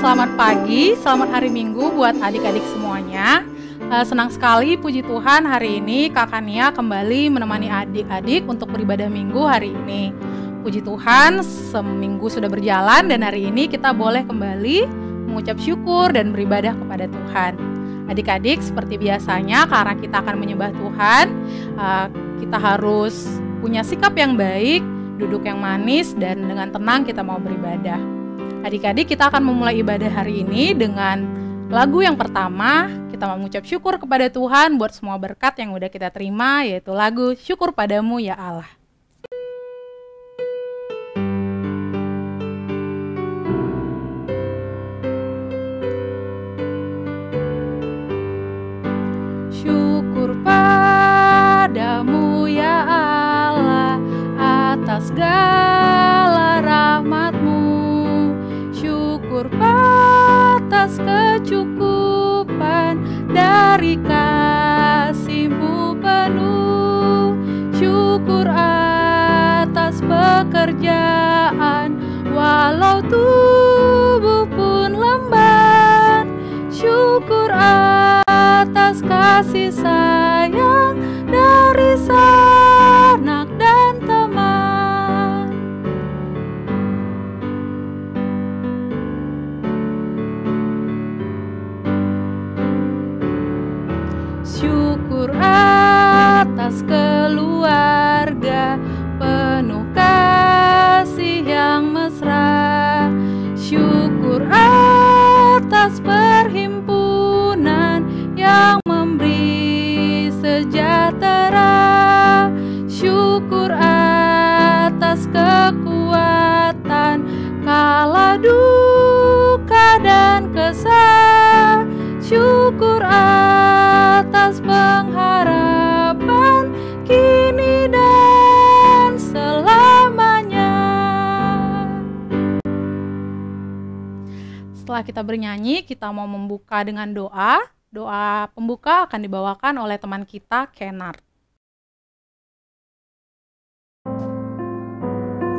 selamat pagi, selamat hari Minggu buat adik-adik semuanya. Senang sekali, puji Tuhan, hari ini Kakak Nia kembali menemani adik-adik untuk beribadah Minggu hari ini. Puji Tuhan, seminggu sudah berjalan dan hari ini kita boleh kembali mengucap syukur dan beribadah kepada Tuhan. Adik-adik, seperti biasanya karena kita akan menyembah Tuhan, kita harus punya sikap yang baik, duduk yang manis, dan dengan tenang kita mau beribadah. Adik-adik, kita akan memulai ibadah hari ini dengan lagu yang pertama. Kita mau mengucap syukur kepada Tuhan buat semua berkat yang udah kita terima, yaitu lagu Syukur Padamu Ya Allah. Syukur padamu ya Allah atas segala rahmat-Mu. Syukur atas kecukupan dari kasih-Mu penuh. Syukur atas pekerjaan walau tubuh pun lemban. Syukur atas kasih sayang dari sanak dan teman. Syukur atas keluarga penuh kasih yang mesra. Syukur atas perhimpunan yang memberi sejahtera. Syukur atas kekuatan kala duka dan kesah. Syukur atas pengharapan kini dan selamanya. Setelah kita bernyanyi, kita mau membuka dengan doa. Doa pembuka akan dibawakan oleh teman kita, Kenar.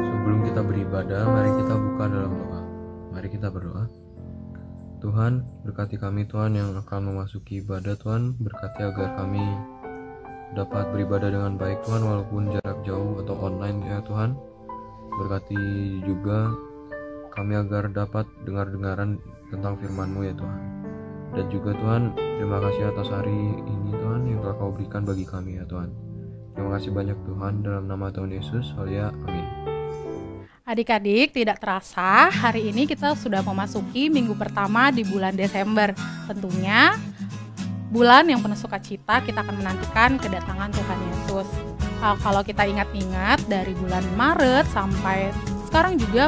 Sebelum kita beribadah, mari kita buka dalam doa. Mari kita berdoa. Tuhan, berkati kami Tuhan yang akan memasuki ibadah Tuhan. Berkati agar kami dapat beribadah dengan baik Tuhan, walaupun jarak jauh atau online ya Tuhan. Berkati juga kami agar dapat dengar-dengaran tentang firman-Mu ya Tuhan. Dan juga Tuhan, terima kasih atas hari ini Tuhan yang telah Kau berikan bagi kami ya Tuhan. Terima kasih banyak Tuhan, dalam nama Tuhan Yesus, haleluya, amin. Adik-adik, tidak terasa hari ini kita sudah memasuki minggu pertama di bulan Desember. Tentunya bulan yang penuh sukacita, kita akan menantikan kedatangan Tuhan Yesus. Kalau kita ingat-ingat dari bulan Maret sampai sekarang juga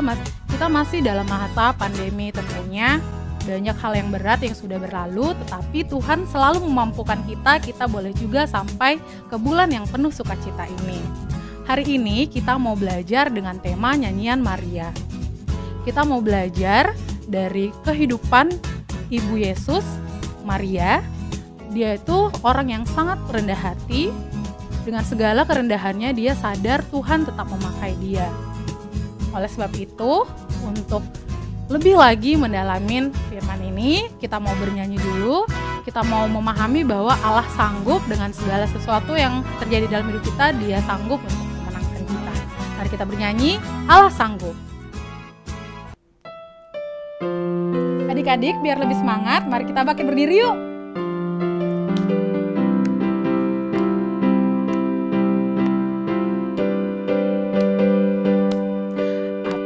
kita masih dalam masa pandemi. Tentunya banyak hal yang berat yang sudah berlalu, tetapi Tuhan selalu memampukan kita boleh juga sampai ke bulan yang penuh sukacita ini. Hari ini kita mau belajar dengan tema nyanyian Maria. Kita mau belajar dari kehidupan Ibu Yesus, Maria. Dia itu orang yang sangat rendah hati. Dengan segala kerendahannya dia sadar Tuhan tetap memakai dia. Oleh sebab itu, untuk lebih lagi mendalamin firman ini, kita mau bernyanyi dulu. Kita mau memahami bahwa Allah sanggup dengan segala sesuatu yang terjadi dalam hidup kita. Dia sanggup untuk memenangkan kita. Mari kita bernyanyi, Allah sanggup. Adik-adik, biar lebih semangat, mari kita bangkit berdiri yuk.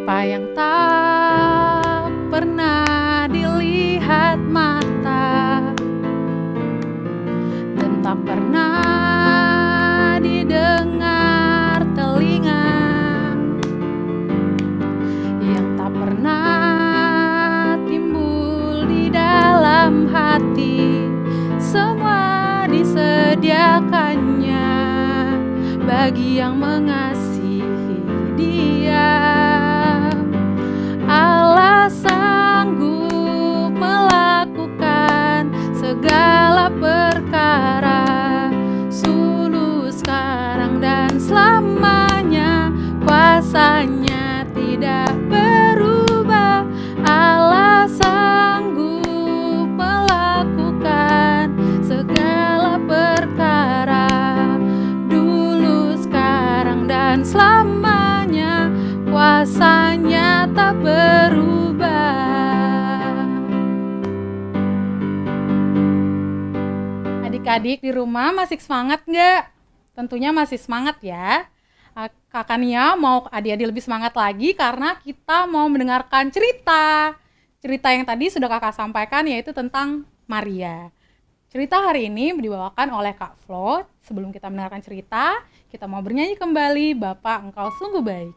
Apa yang tak pernah dilihat mata dan tak pernah didengar telinga, yang tak pernah timbul di dalam hati, semua disediakannya bagi yang mengasihi Dia. Allah sanggup melakukan segala perkara, sulu sekarang dan selamanya. Kuasanya tidak berubah. Allah sanggup Adik-adik di rumah masih semangat nggak? Tentunya masih semangat ya. Kakak Nia mau adik-adik lebih semangat lagi karena kita mau mendengarkan cerita. Cerita yang tadi sudah kakak sampaikan yaitu tentang Maria. Cerita hari ini dibawakan oleh Kak Flo. Sebelum kita mendengarkan cerita, kita mau bernyanyi kembali Bapak Engkau Sungguh Baik.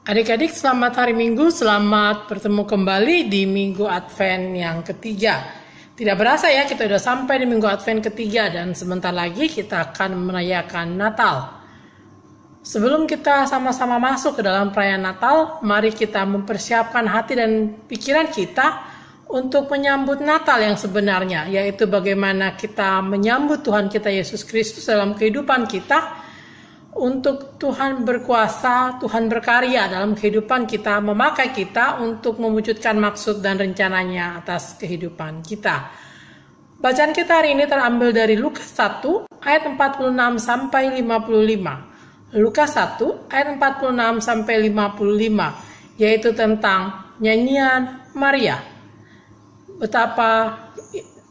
Adik-adik, selamat hari Minggu, selamat bertemu kembali di Minggu Advent yang ketiga. Tidak berasa ya, kita sudah sampai di Minggu Advent ketiga dan sebentar lagi kita akan merayakan Natal. Sebelum kita sama-sama masuk ke dalam perayaan Natal, mari kita mempersiapkan hati dan pikiran kita untuk menyambut Natal yang sebenarnya, yaitu bagaimana kita menyambut Tuhan kita Yesus Kristus dalam kehidupan kita. Untuk Tuhan berkuasa, Tuhan berkarya dalam kehidupan kita, memakai kita untuk mewujudkan maksud dan rencananya atas kehidupan kita. Bacaan kita hari ini terambil dari Lukas 1 ayat 46 sampai 55. Lukas 1 ayat 46 sampai 55, yaitu tentang nyanyian Maria. Betapa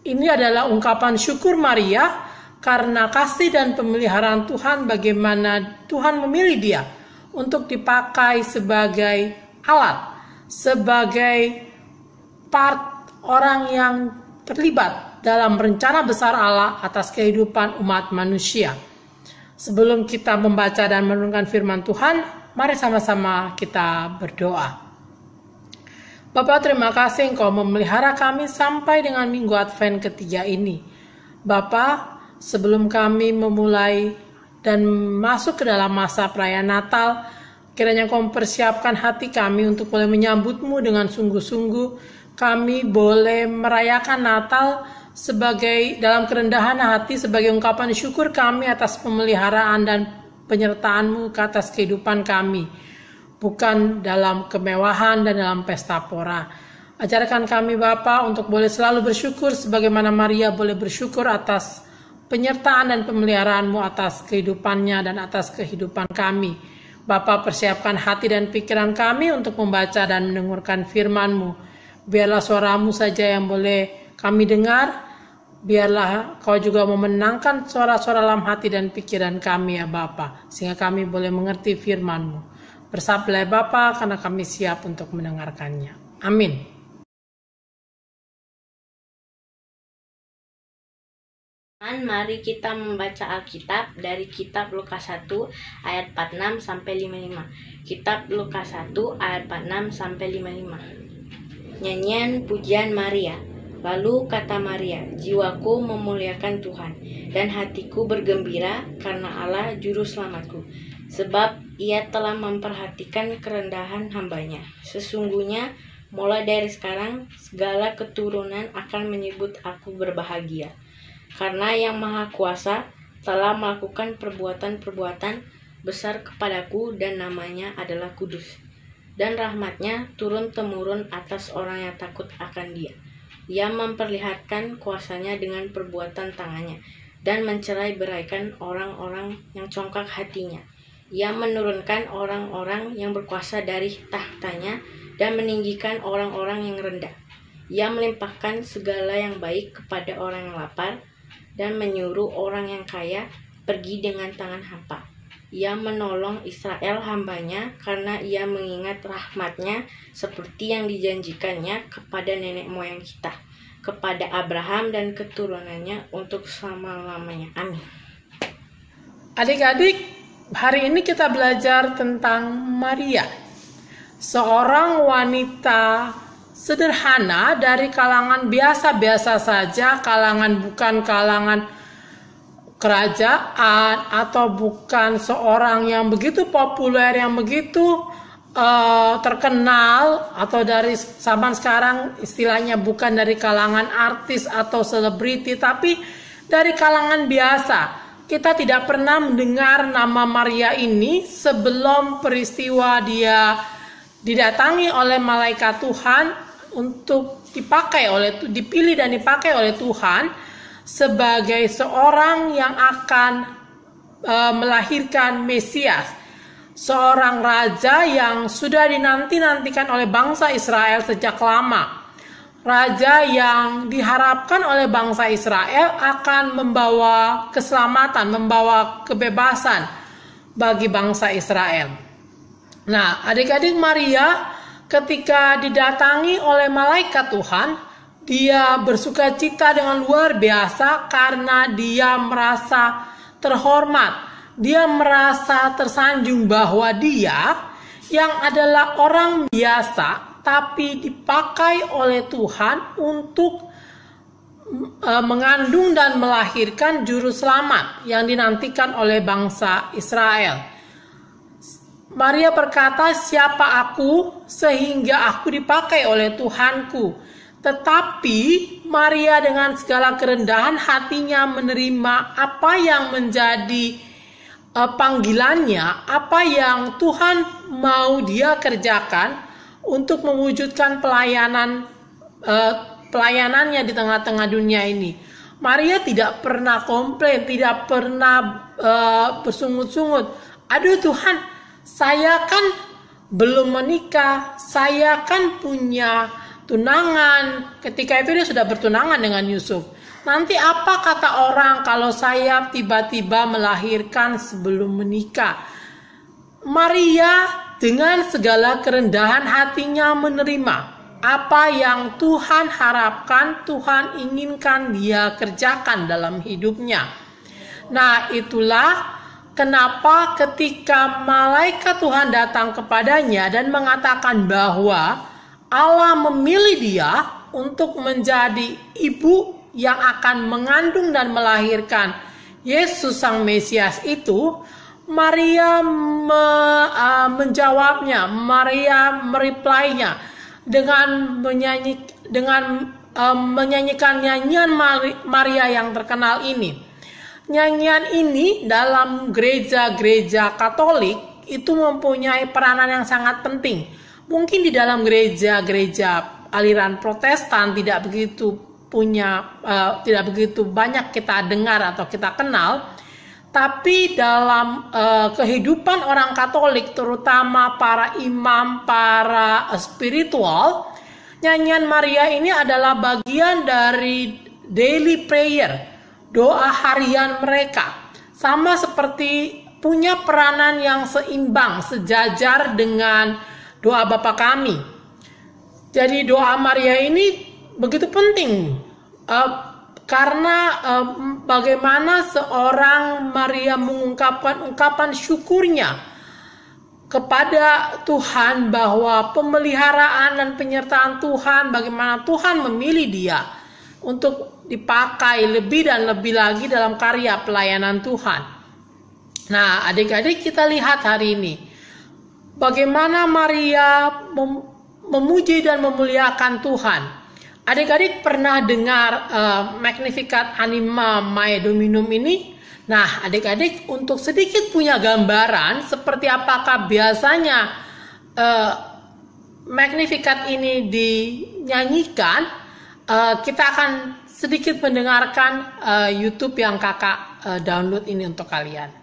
ini adalah ungkapan syukur Maria karena kasih dan pemeliharaan Tuhan, bagaimana Tuhan memilih dia untuk dipakai sebagai alat, sebagai part orang yang terlibat dalam rencana besar Allah atas kehidupan umat manusia. Sebelum kita membaca dan merenungkan firman Tuhan, mari sama-sama kita berdoa. Bapa, terima kasih Engkau memelihara kami sampai dengan Minggu Advent ketiga ini. Bapa, sebelum kami memulai dan masuk ke dalam masa perayaan Natal. Kiranya Engkau mempersiapkan hati kami untuk boleh menyambut-Mu dengan sungguh-sungguh. Kami boleh merayakan Natal sebagai dalam kerendahan hati, sebagai ungkapan syukur kami atas pemeliharaan dan penyertaan-Mu ke atas kehidupan kami, bukan dalam kemewahan dan dalam pesta pora. Ajarkan kami Bapa untuk boleh selalu bersyukur sebagaimana Maria boleh bersyukur atas penyertaan dan pemeliharaan-Mu atas kehidupannya dan atas kehidupan kami. Bapa, persiapkan hati dan pikiran kami untuk membaca dan mendengarkan firman-Mu. Biarlah suara-Mu saja yang boleh kami dengar. Biarlah Kau juga memenangkan suara-suara dalam hati dan pikiran kami ya Bapa, sehingga kami boleh mengerti firman-Mu. Bersabdalah Bapa, karena kami siap untuk mendengarkannya. Amin. Mari kita membaca Alkitab dari kitab Lukas 1 ayat 46 sampai 55. Kitab Lukas 1 ayat 46 sampai 55. Nyanyian pujian Maria. Lalu kata Maria, jiwaku memuliakan Tuhan, dan hatiku bergembira karena Allah juru selamatku, sebab Ia telah memperhatikan kerendahan hambanya. Sesungguhnya mulai dari sekarang segala keturunan akan menyebut aku berbahagia, karena Yang Maha Kuasa telah melakukan perbuatan-perbuatan besar kepadaku, dan namanya adalah kudus. Dan rahmatnya turun-temurun atas orang yang takut akan Dia. Ia memperlihatkan kuasanya dengan perbuatan tangannya, dan mencerai-beraikan orang-orang yang congkak hatinya. Ia menurunkan orang-orang yang berkuasa dari tahtanya, dan meninggikan orang-orang yang rendah. Ia melimpahkan segala yang baik kepada orang yang lapar, dan menyuruh orang yang kaya pergi dengan tangan hampa. Ia menolong Israel hambanya, karena Ia mengingat rahmatnya seperti yang dijanjikannya kepada nenek moyang kita, kepada Abraham dan keturunannya untuk selama-lamanya. Amin. Adik-adik, hari ini kita belajar tentang Maria, seorang wanita sederhana dari kalangan biasa-biasa saja, bukan kalangan kerajaan atau bukan seorang yang begitu populer, yang begitu terkenal, atau dari zaman sekarang istilahnya bukan dari kalangan artis atau selebriti, tapi dari kalangan biasa. Kita tidak pernah mendengar nama Maria ini sebelum peristiwa dia didatangi oleh malaikat Tuhan untuk dipilih dan dipakai oleh Tuhan sebagai seorang yang akan melahirkan Mesias, seorang raja yang sudah dinanti-nantikan oleh bangsa Israel sejak lama, raja yang diharapkan oleh bangsa Israel akan membawa keselamatan, membawa kebebasan bagi bangsa Israel. Nah, adik-adik, Maria ketika didatangi oleh malaikat Tuhan, dia bersuka cita dengan luar biasa karena dia merasa terhormat. Dia merasa tersanjung bahwa dia yang adalah orang biasa tapi dipakai oleh Tuhan untuk mengandung dan melahirkan juru selamat yang dinantikan oleh bangsa Israel. Maria berkata, "Siapa aku sehingga aku dipakai oleh Tuhanku?" Tetapi Maria dengan segala kerendahan hatinya menerima apa yang menjadi panggilannya, apa yang Tuhan mau dia kerjakan untuk mewujudkan pelayanannya di tengah-tengah dunia ini. Maria tidak pernah komplain, tidak pernah bersungut-sungut. "Aduh Tuhan, saya kan belum menikah, saya kan punya tunangan." Ketika itu dia sudah bertunangan dengan Yusuf. "Nanti apa kata orang kalau saya tiba-tiba melahirkan sebelum menikah?" Maria dengan segala kerendahan hatinya menerima apa yang Tuhan harapkan, Tuhan inginkan dia kerjakan dalam hidupnya. Nah, itulah kenapa ketika malaikat Tuhan datang kepadanya dan mengatakan bahwa Allah memilih dia untuk menjadi ibu yang akan mengandung dan melahirkan Yesus Sang Mesias itu, Maria menjawabnya, Maria mereply-nya dengan menyanyikan nyanyian Maria yang terkenal ini. Nyanyian ini dalam gereja-gereja Katolik itu mempunyai peranan yang sangat penting. Mungkin di dalam gereja-gereja aliran Protestan tidak begitu banyak kita dengar atau kita kenal. Tapi dalam kehidupan orang Katolik, terutama para imam, para spiritual, nyanyian Maria ini adalah bagian dari daily prayer, doa harian mereka. Sama seperti punya peranan yang seimbang, sejajar dengan doa Bapa Kami. Jadi doa Maria ini begitu penting. Karena bagaimana seorang Maria mengungkapkan ungkapan syukurnya kepada Tuhan bahwa pemeliharaan dan penyertaan Tuhan, bagaimana Tuhan memilih dia untuk dipakai lebih dan lebih lagi dalam karya pelayanan Tuhan. Nah, adik-adik, kita lihat hari ini bagaimana Maria memuji dan memuliakan Tuhan. Adik-adik pernah dengar Magnificat Anima Mae Dominum ini? Nah, adik-adik untuk sedikit punya gambaran seperti apakah biasanya Magnificat ini dinyanyikan, kita akan sedikit mendengarkan YouTube yang kakak download ini untuk kalian.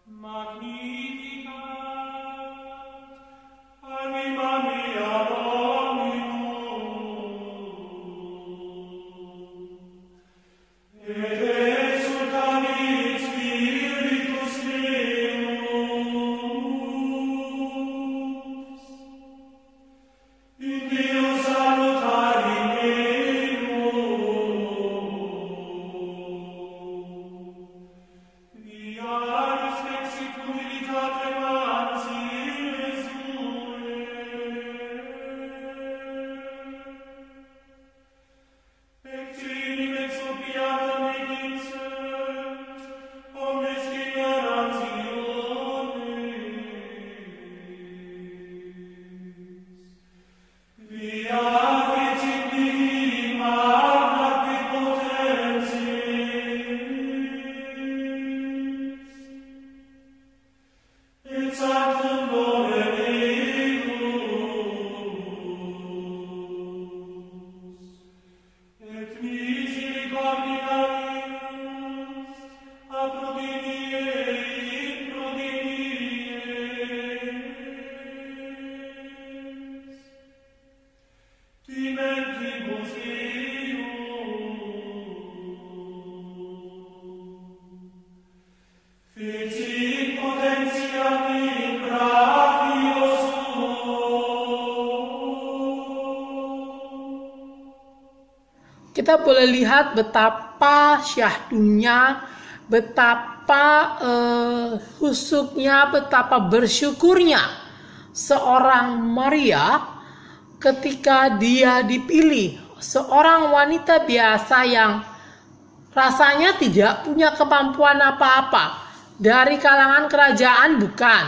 Magnificat Anima Mea Kita boleh lihat betapa syahdunya, betapa husuknya, betapa bersyukurnya seorang Maria ketika dia dipilih, seorang wanita biasa yang rasanya tidak punya kemampuan apa-apa, dari kalangan kerajaan bukan,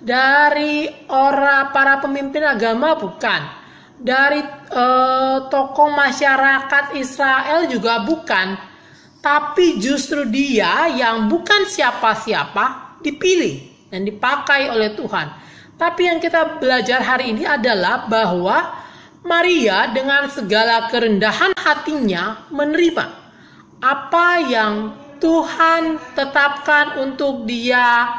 dari para pemimpin agama bukan, dari tokoh masyarakat Israel juga bukan, tapi justru dia yang bukan siapa-siapa dipilih dan dipakai oleh Tuhan. Tapi yang kita belajar hari ini adalah bahwa Maria dengan segala kerendahan hatinya menerima apa yang Tuhan tetapkan untuk dia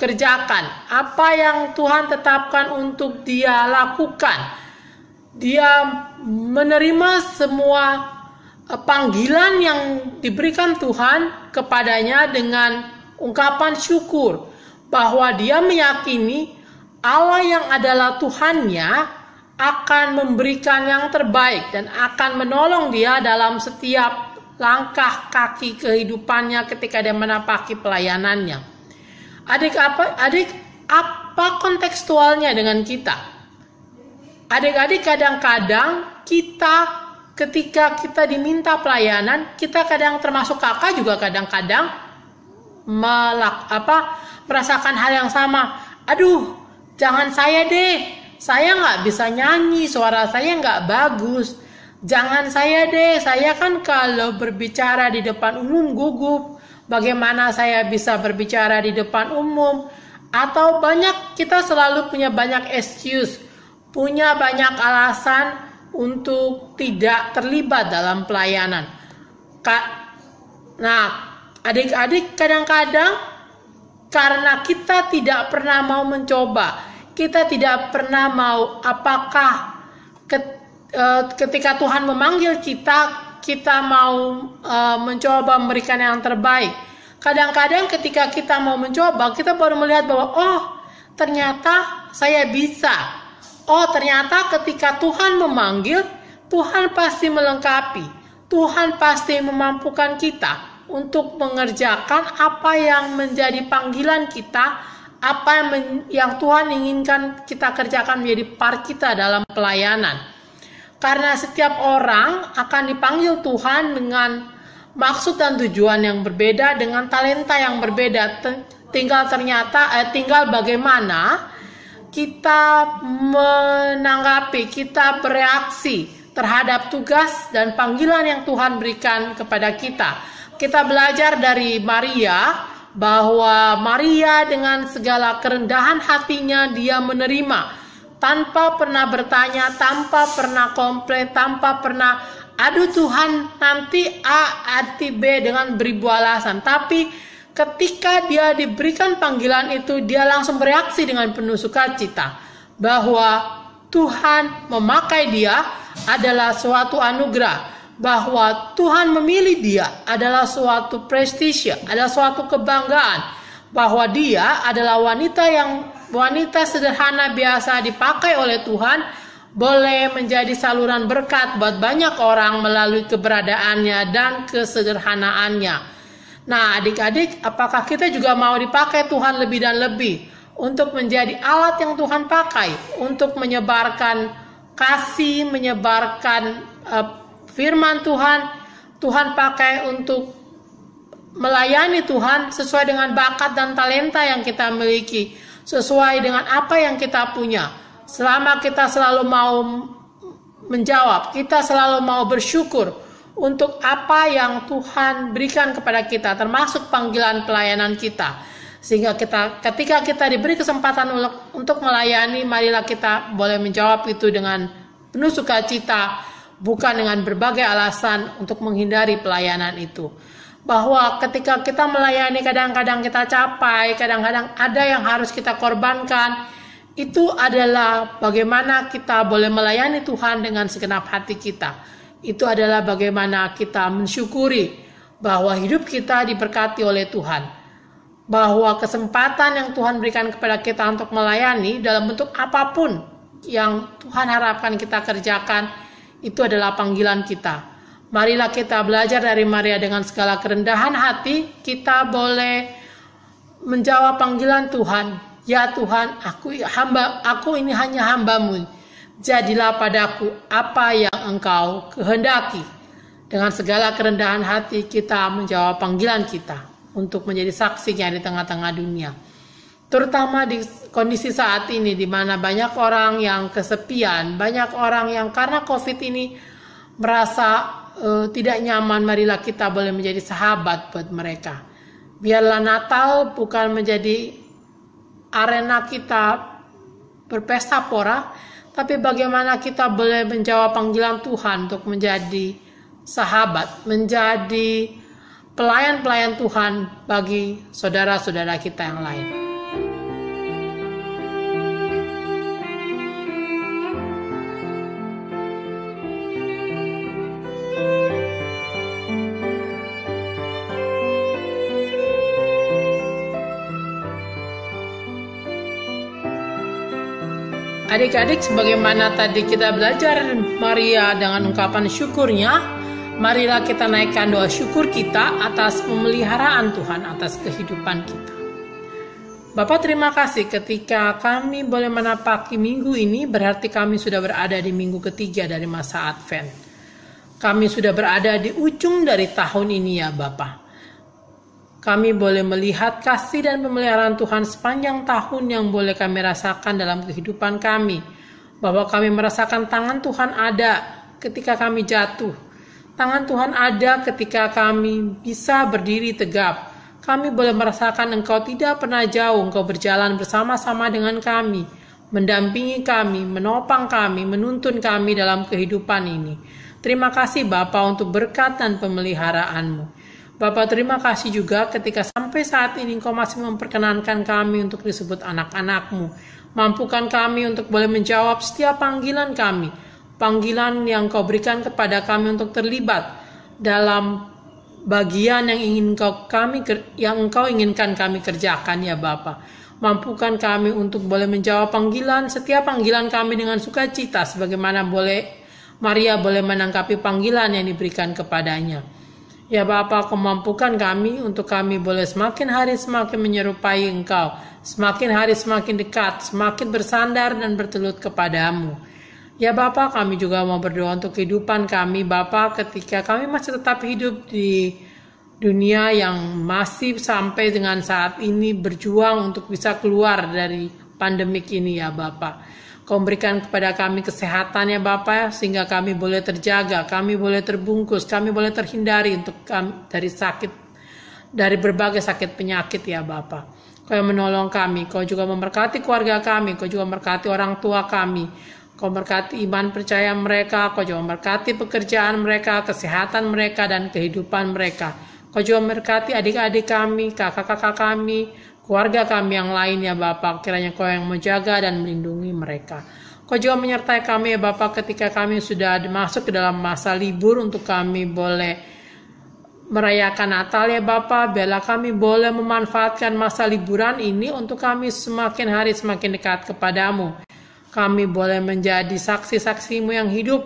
kerjakan, apa yang Tuhan tetapkan untuk dia lakukan. Dia menerima semua panggilan yang diberikan Tuhan kepadanya dengan ungkapan syukur, bahwa dia meyakini Allah yang adalah Tuhannya akan memberikan yang terbaik dan akan menolong dia dalam setiap langkah kaki kehidupannya ketika dia menapaki pelayanannya. Adik, apa kontekstualnya dengan kita? Adik-adik, kadang-kadang kita ketika kita diminta pelayanan, kita kadang termasuk kakak juga kadang-kadang merasakan hal yang sama. Aduh, jangan saya deh, saya nggak bisa nyanyi, suara saya nggak bagus. Jangan saya deh, saya kan kalau berbicara di depan umum gugup. Bagaimana saya bisa berbicara di depan umum? Atau kita selalu punya banyak excuse, punya banyak alasan untuk tidak terlibat dalam pelayanan. Nah, adik-adik kadang-kadang karena kita tidak pernah mau mencoba, kita tidak pernah mau ketika Tuhan memanggil kita mau mencoba memberikan yang terbaik. Kadang-kadang ketika kita mau mencoba, kita baru melihat bahwa ternyata saya bisa. Ternyata ketika Tuhan memanggil, Tuhan pasti melengkapi. Tuhan pasti memampukan kita untuk mengerjakan apa yang menjadi panggilan kita, apa yang Tuhan inginkan kita kerjakan menjadi part kita dalam pelayanan. Karena setiap orang akan dipanggil Tuhan dengan maksud dan tujuan yang berbeda, dengan talenta yang berbeda. Tinggal bagaimana kita menanggapi, kita bereaksi terhadap tugas dan panggilan yang Tuhan berikan kepada kita. Kita belajar dari Maria, bahwa Maria dengan segala kerendahan hatinya dia menerima, tanpa pernah bertanya, tanpa pernah komplain, tanpa pernah aduh Tuhan nanti A, nanti B dengan beribu alasan. Tapi ketika dia diberikan panggilan itu, dia langsung bereaksi dengan penuh sukacita bahwa Tuhan memakai dia adalah suatu anugerah, bahwa Tuhan memilih dia adalah suatu prestise, adalah suatu kebanggaan, bahwa dia adalah wanita sederhana biasa dipakai oleh Tuhan, boleh menjadi saluran berkat buat banyak orang melalui keberadaannya dan kesederhanaannya. Nah, adik-adik, apakah kita juga mau dipakai Tuhan lebih dan lebih untuk menjadi alat yang Tuhan pakai untuk menyebarkan kasih, menyebarkan firman Tuhan? Tuhan pakai untuk melayani Tuhan sesuai dengan bakat dan talenta yang kita miliki, sesuai dengan apa yang kita punya. Selama kita selalu mau menjawab, kita selalu mau bersyukur untuk apa yang Tuhan berikan kepada kita, termasuk panggilan pelayanan kita. Sehingga ketika kita diberi kesempatan untuk melayani, marilah kita boleh menjawab itu dengan penuh sukacita, bukan dengan berbagai alasan untuk menghindari pelayanan itu. Bahwa ketika kita melayani, kadang-kadang kita capai, kadang-kadang ada yang harus kita korbankan. Itu adalah bagaimana kita boleh melayani Tuhan dengan segenap hati kita. Itu adalah bagaimana kita mensyukuri bahwa hidup kita diberkati oleh Tuhan. Bahwa kesempatan yang Tuhan berikan kepada kita untuk melayani dalam bentuk apapun yang Tuhan harapkan kita kerjakan, itu adalah panggilan kita. Marilah kita belajar dari Maria dengan segala kerendahan hati, kita boleh menjawab panggilan Tuhan. Ya Tuhan, aku ini hanya hamba-Mu. Jadilah padaku apa yang Engkau kehendaki. Dengan segala kerendahan hati kita menjawab panggilan kita untuk menjadi saksinya di tengah-tengah dunia. Terutama di kondisi saat ini di mana banyak orang yang kesepian, banyak orang yang karena COVID ini merasa tidak nyaman, marilah kita boleh menjadi sahabat buat mereka. Biarlah Natal bukan menjadi arena kita berpesta pora, tapi bagaimana kita boleh menjawab panggilan Tuhan untuk menjadi sahabat, menjadi pelayan-pelayan Tuhan bagi saudara-saudara kita yang lain. Adik-adik, sebagaimana tadi kita belajar Maria dengan ungkapan syukurnya, marilah kita naikkan doa syukur kita atas pemeliharaan Tuhan atas kehidupan kita. Bapa, terima kasih ketika kami boleh menapaki minggu ini, berarti kami sudah berada di minggu ketiga dari masa Advent. Kami sudah berada di ujung dari tahun ini ya Bapa. Kami boleh melihat kasih dan pemeliharaan Tuhan sepanjang tahun yang boleh kami rasakan dalam kehidupan kami. Bahwa kami merasakan tangan Tuhan ada ketika kami jatuh. Tangan Tuhan ada ketika kami bisa berdiri tegap. Kami boleh merasakan Engkau tidak pernah jauh, Engkau berjalan bersama-sama dengan kami, mendampingi kami, menopang kami, menuntun kami dalam kehidupan ini. Terima kasih Bapa untuk berkat dan pemeliharaan-Mu. Bapa, terima kasih juga ketika sampai saat ini Engkau masih memperkenankan kami untuk disebut anak-anak-Mu. Mampukan kami untuk boleh menjawab setiap panggilan kami, panggilan yang Kau berikan kepada kami untuk terlibat dalam bagian yang Engkau inginkan kami kerjakan ya Bapa. Mampukan kami untuk boleh menjawab setiap panggilan kami dengan sukacita, sebagaimana Maria boleh menanggapi panggilan yang diberikan kepadanya. Ya Bapa, Kau mampukan kami untuk kami boleh semakin hari semakin menyerupai Engkau, semakin hari semakin dekat, semakin bersandar dan bertelut kepadamu. Ya Bapa, kami juga mau berdoa untuk kehidupan kami Bapa, ketika kami masih tetap hidup di dunia yang masih sampai dengan saat ini berjuang untuk bisa keluar dari pandemik ini ya Bapa. Kau berikan kepada kami kesehatan ya Bapa, sehingga kami boleh terjaga, kami boleh terbungkus, kami boleh terhindari dari berbagai sakit penyakit ya Bapa. Kau yang menolong kami, Kau juga memberkati keluarga kami, Kau juga memberkati orang tua kami, Kau memberkati iman percaya mereka, Kau juga memberkati pekerjaan mereka, kesehatan mereka, dan kehidupan mereka. Kau juga memberkati adik-adik kami, kakak-kakak kami, keluarga kami yang lain ya Bapa, kiranya Kau yang menjaga dan melindungi mereka. Kau juga menyertai kami ya Bapa ketika kami sudah masuk ke dalam masa libur untuk kami boleh merayakan Natal ya Bapa. Biarlah kami boleh memanfaatkan masa liburan ini untuk kami semakin hari semakin dekat kepadamu. Kami boleh menjadi saksi-saksi-Mu yang hidup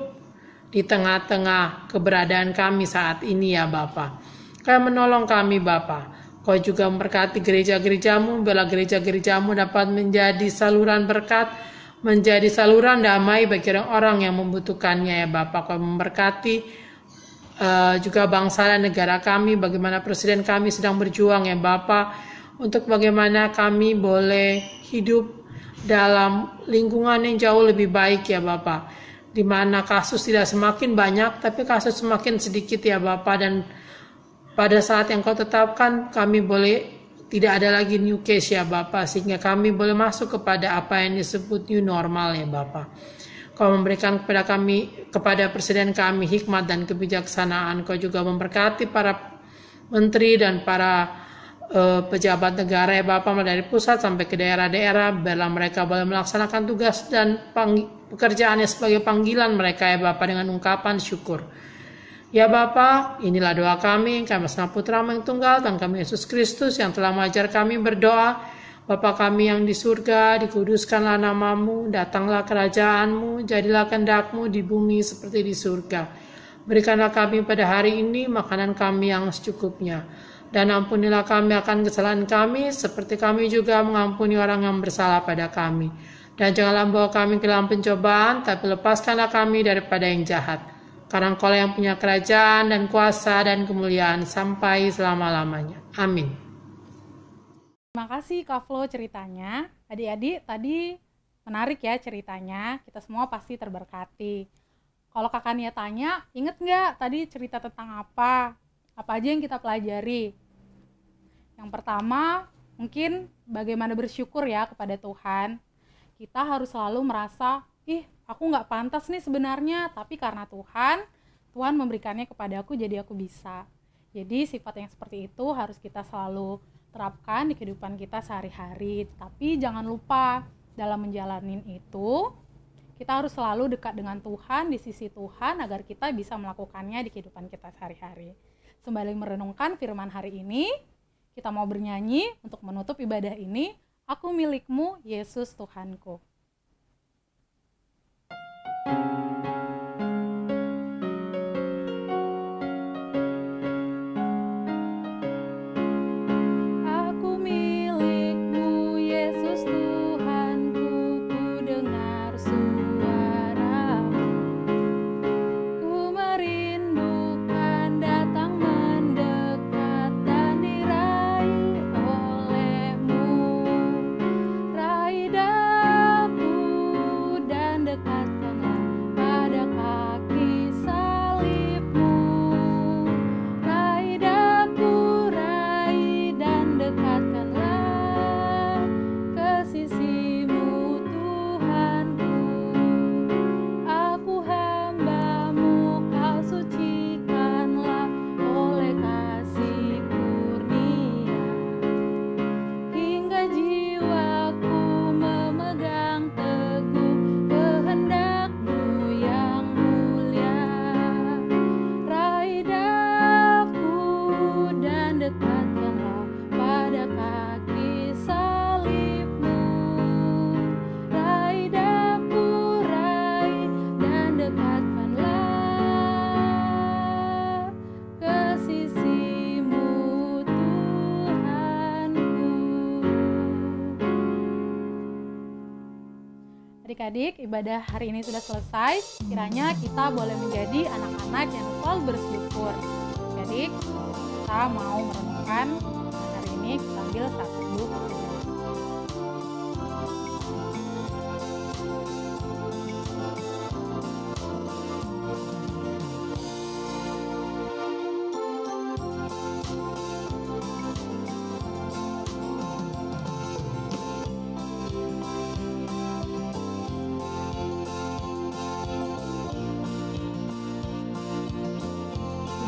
di tengah-tengah keberadaan kami saat ini ya Bapa. Kau menolong kami Bapa. Kau juga memberkati gereja-gereja-Mu, biarlah gereja-gereja-Mu dapat menjadi saluran berkat, menjadi saluran damai bagi orang-orang yang membutuhkannya ya Bapa. Kau memberkati juga bangsa dan negara kami, bagaimana presiden kami sedang berjuang ya Bapa, untuk bagaimana kami boleh hidup dalam lingkungan yang jauh lebih baik ya Bapa, di mana kasus tidak semakin banyak, tapi kasus semakin sedikit ya Bapa, dan pada saat yang Kau tetapkan, kami boleh tidak ada lagi new case ya Bapa, sehingga kami boleh masuk kepada apa yang disebut new normal ya Bapa. Kau memberikan kepada presiden kami hikmat dan kebijaksanaan. Kau juga memberkati para menteri dan para pejabat negara ya Bapa, dari pusat sampai ke daerah-daerah, biarlah mereka boleh melaksanakan tugas dan pekerjaannya sebagai panggilan mereka ya Bapa, dengan ungkapan syukur. Ya Bapa, inilah doa kami atas nama Putra-Mu yang tunggal, Tuhan kami Yesus Kristus, yang telah mengajar kami berdoa. Bapa kami yang di surga, dikuduskanlah nama-Mu, datanglah kerajaan-Mu, jadilah kehendak-Mu di bumi seperti di surga. Berikanlah kami pada hari ini makanan kami yang secukupnya, dan ampunilah kami akan kesalahan kami, seperti kami juga mengampuni orang yang bersalah pada kami. Dan janganlah membawa kami ke dalam pencobaan, tapi lepaskanlah kami daripada yang jahat. Karena Engkau yang punya kerajaan dan kuasa dan kemuliaan sampai selama-lamanya. Amin. Terima kasih Kak Flo ceritanya. Adik-adik tadi menarik ya ceritanya. Kita semua pasti terberkati. Kalau Kakak Nia tanya, inget nggak tadi cerita tentang apa? Apa aja yang kita pelajari? Yang pertama, mungkin bagaimana bersyukur ya kepada Tuhan. Kita harus selalu merasa, aku nggak pantas nih sebenarnya, tapi karena Tuhan memberikannya kepada aku, jadi aku bisa. Jadi sifat yang seperti itu harus kita selalu terapkan di kehidupan kita sehari-hari. Tapi jangan lupa dalam menjalanin itu, kita harus selalu dekat dengan Tuhan, di sisi Tuhan, agar kita bisa melakukannya di kehidupan kita sehari-hari. Sembari merenungkan firman hari ini, kita mau bernyanyi untuk menutup ibadah ini, Aku milik-Mu, Yesus Tuhanku. Ku merindu dekatkanlah ke sisimu Tuhanku. Adik-adik, ibadah hari ini sudah selesai. Kiranya kita boleh menjadi anak-anak yang selalu bersyukur. Adik, kita mau merenungkan hari ini, kita ambil satu dulu.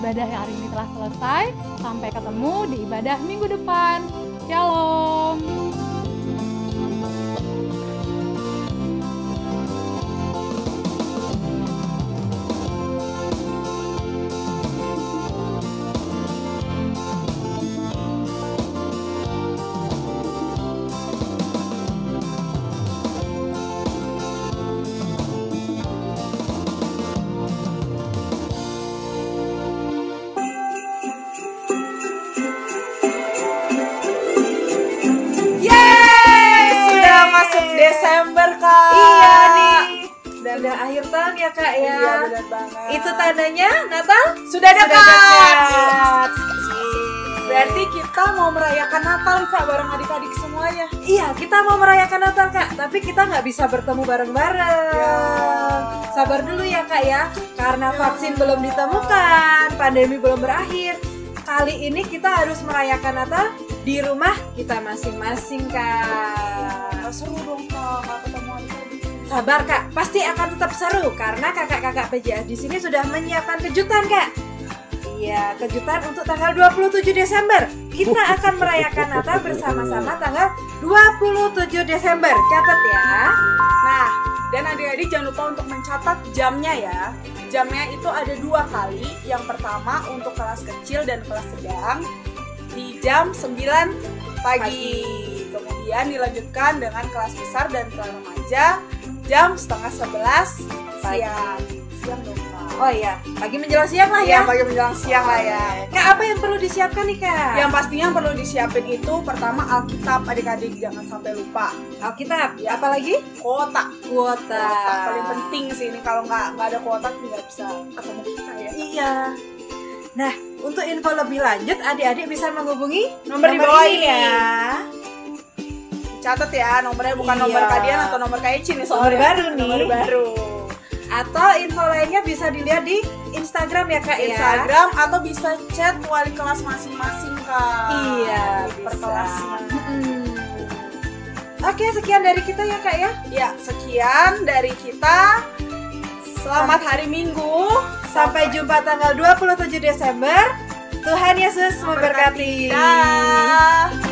Ibadah hari ini telah selesai. Sampai ketemu di ibadah minggu depan. Shalom. Desember, Kak. Iya nih. Dan udah akhir tahun ya, Kak ya. Iya, benar banget. Itu tandanya Natal Sudah dekat. Berarti Kita mau merayakan Natal, Kak, bareng adik-adik semuanya. iya, kita mau merayakan Natal, Kak. Tapi kita nggak bisa bertemu bareng-bareng. Ya. Sabar dulu ya, Kak ya. Karena vaksin belum ditemukan, pandemi belum berakhir. Kali ini kita harus merayakan Natal di rumah kita masing-masing, Kak. Seru dong, Kak, nggak ketemu adik-adik. Sabar, Kak, pasti akan tetap seru karena kakak-kakak PJS di sini sudah menyiapkan kejutan, Kak. Iya, kejutan untuk tanggal 27 Desember. Kita akan merayakan Natal bersama-sama tanggal 27 Desember. Catat ya. Nah, dan adik-adik jangan lupa untuk mencatat jamnya ya. Jamnya itu ada 2 kali. Yang pertama untuk kelas kecil dan kelas sedang di jam 9 pagi. Kemudian dilanjutkan dengan kelas besar dan kelas remaja jam setengah 11 siang. Siang dong, Kak. Oh iya, pagi menjelang siang lah ya. Ya, pagi menjelang siang lah ya. Kak, apa yang perlu disiapkan nih, Kak? Yang pastinya yang perlu disiapin itu pertama Alkitab, adik-adik jangan sampai lupa. Alkitab, apa lagi? Kuota. Kuota. Paling penting sih ini, kalau nggak ada kuota nggak bisa ketemu kita ya. Iya. Nah, untuk info lebih lanjut, adik-adik bisa menghubungi Nomor di bawah ini ini. ya. Catat ya, nomornya bukan Iya. nomor Kadian atau nomor Kaicin nih Nomor soalnya. baru nih. Nomor baru. Atau info lainnya bisa dilihat di Instagram ya, Kak ya. Instagram atau bisa chat wali kelas masing-masing, Kak. Iya, Di per bisa. kelasnya. Oke, sekian dari kita ya, Kak ya. Ya, sekian dari kita. Selamat hari Minggu. Sampai jumpa tanggal 27 Desember. Tuhan Yesus memberkati. Dah.